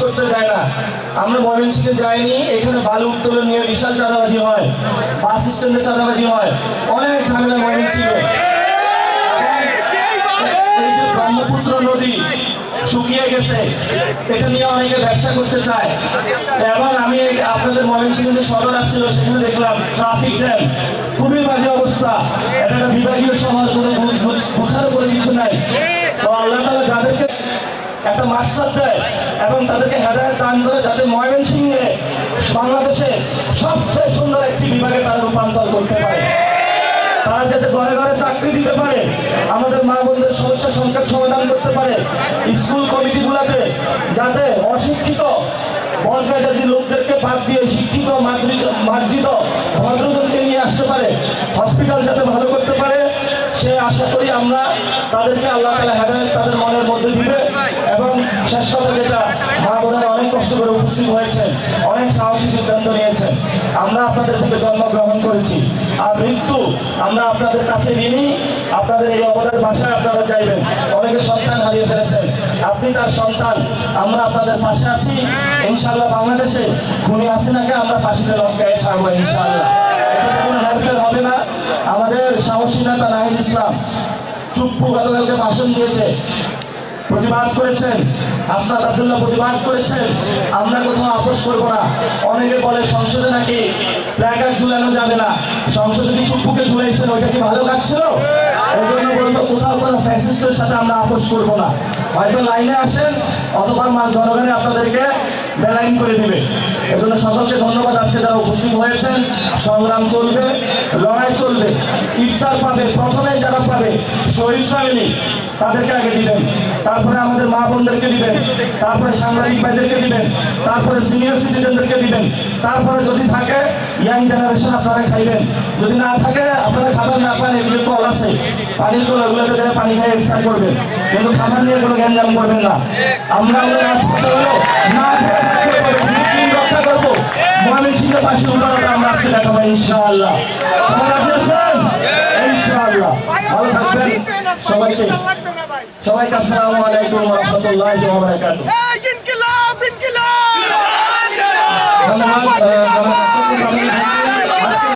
করতে যায় না। আমরা ময়মনসিংহে যাইনি, এখানে বালু উত্তোলন নিয়ে বিশাল চাঁদাবাজি হয়, বাস স্ট্যান্ডে চাঁদাবাজি হয়, অনেক ঝামেলা ময়মনসিংহে। এই যে ব্রহ্মপুত্র নদী শুকিয়ে গেছে, এটা নিয়ে অনেকে ব্যবসা করতে চায়। এবং আমি আপনাদের ময়মনসিংহে যে সদর আসছিল সেখানে দেখলাম ট্রাফিক জ্যাম, খুবই বাজে অবস্থা। এটা একটা বিভাগীয় শহর, কোনো বোঝার করে কিছু নাই। তো আল্লাহ তাআলা যাদেরকে একটা মাস্টার দেয় এবং তাদেরকে হেদায়েত দান করে, যাতে ময়মনসিংহে বাংলাদেশে সবচেয়ে সুন্দর একটি বিভাগে তারা রূপান্তর করতে পারে, তারা যাতে ঘরে ঘরে চাকরি দিতে পারে, আমাদের মা বোনদের সমস্যা সংকট সমাধান করতে পারে, স্কুল কমিটিগুলোতে যাতে অশিক্ষিত বদমেজাজি লোকদেরকে বাদ দিয়ে শিক্ষিত মার্জিত ভদ্রজনকে নিয়ে আসতে পারে, হসপিটাল যাতে ভালো করতে পারে, সে আশা করি আমরা তাদেরকে আল্লাহ তাআলা হেদায়েত তাদের মনের মধ্যে দিবে। এবং শেষ কথা যেটা, মা বোনেরা অনেক কষ্ট করে উপস্থিত হয়েছেন, অনেক সাহসী সিদ্ধান্ত নিয়েছেন। আমরা আপনাদের থেকে জন্মগ্রহণ করেছি, আর মৃত্যু আমরা আপনাদের কাছে ঋণী। আপনাদের এই অবদানের বাসায় আপনারা যাইবেন, অনেকে সন্তান হারিয়ে ফেলেছেন, আপনি তার সন্তান, আমরা আপনাদের পাশে আছি। ইনশাআল্লাহ বাংলাদেশে খুনি হাসিনাকে আমরা ফাঁসিতে লটকায় ছাড়বো ইনশাআল্লাহ, এটাতে কোনো হেরফের হবে না। আমাদের সাহসী নেতা নাহিদ ইসলাম চুপ্পু গতকালকে ভাষণ দিয়েছে, প্রতিবাদ করেছেন, হাসনাত আব্দুল্লাহ প্রতিবাদ করেছেন, আমরা কোথাও আপোষ করবো না। অনেকে বলে সংসদে নাকি প্ল্যাকার্ড ঝুলানো যাবে না, সংসদে কি চুপ্পুকে ঝুলাইছেন, ওইটা কি ভালো কাজ ছিল? এই জন্য বলবো কোথাও কোনো ফ্যাসিস্টের সাথে আমরা আপোষ করবো না। হয়তো লাইনে আসেন, অথবা জনগণে আপনাদেরকে বেলাইন করে দিবে। এজন্য সকলকে ধন্যবাদ আছে যারা উপস্থিত হয়েছেন। সংগ্রাম চলবে, লড়াই চলবে। ইফতার পাবে প্রথমে যারা পাবে শহীদ ফ্যামিলি, তাদেরকে আগে দিবেন, তারপরে আমাদের মা বোনদেরকে দিবেন, তারপরে সাংবাদিক ভাইদেরকে দিবেন, তারপরে সিনিয়র সিটিজেনদেরকে দিবেন, তারপরে যদি থাকে ইয়াং জেনারেশন আপনারা খাইবেন, যদি না থাকে আপনারা খাবার না পান, এগুলো কল আছে, পানির কল, ওগুলোতে যারা পানি খাই ইফতার করবেন, কিন্তু খাবার নিয়ে কোনো গ্যাঞ্জাম করবেন না। আমরা আমাদের হাসপাতাল না রক্ষা করবো, ময়মনসিংহের পাশে উদাহরণ আমরা আজকে দেখাবো ইনশাআল্লাহ। সবাই রাজি আছেন? ইনশাআল্লাহ ভালো থাকবেন সবাইকে। সবাইকে আসসালামু আলাইকুম ওয়া রাহমাতুল্লাহি ওয়া বারাকাতুহু। ইনকিলাব ইনকিলাব। ধন্যবাদ।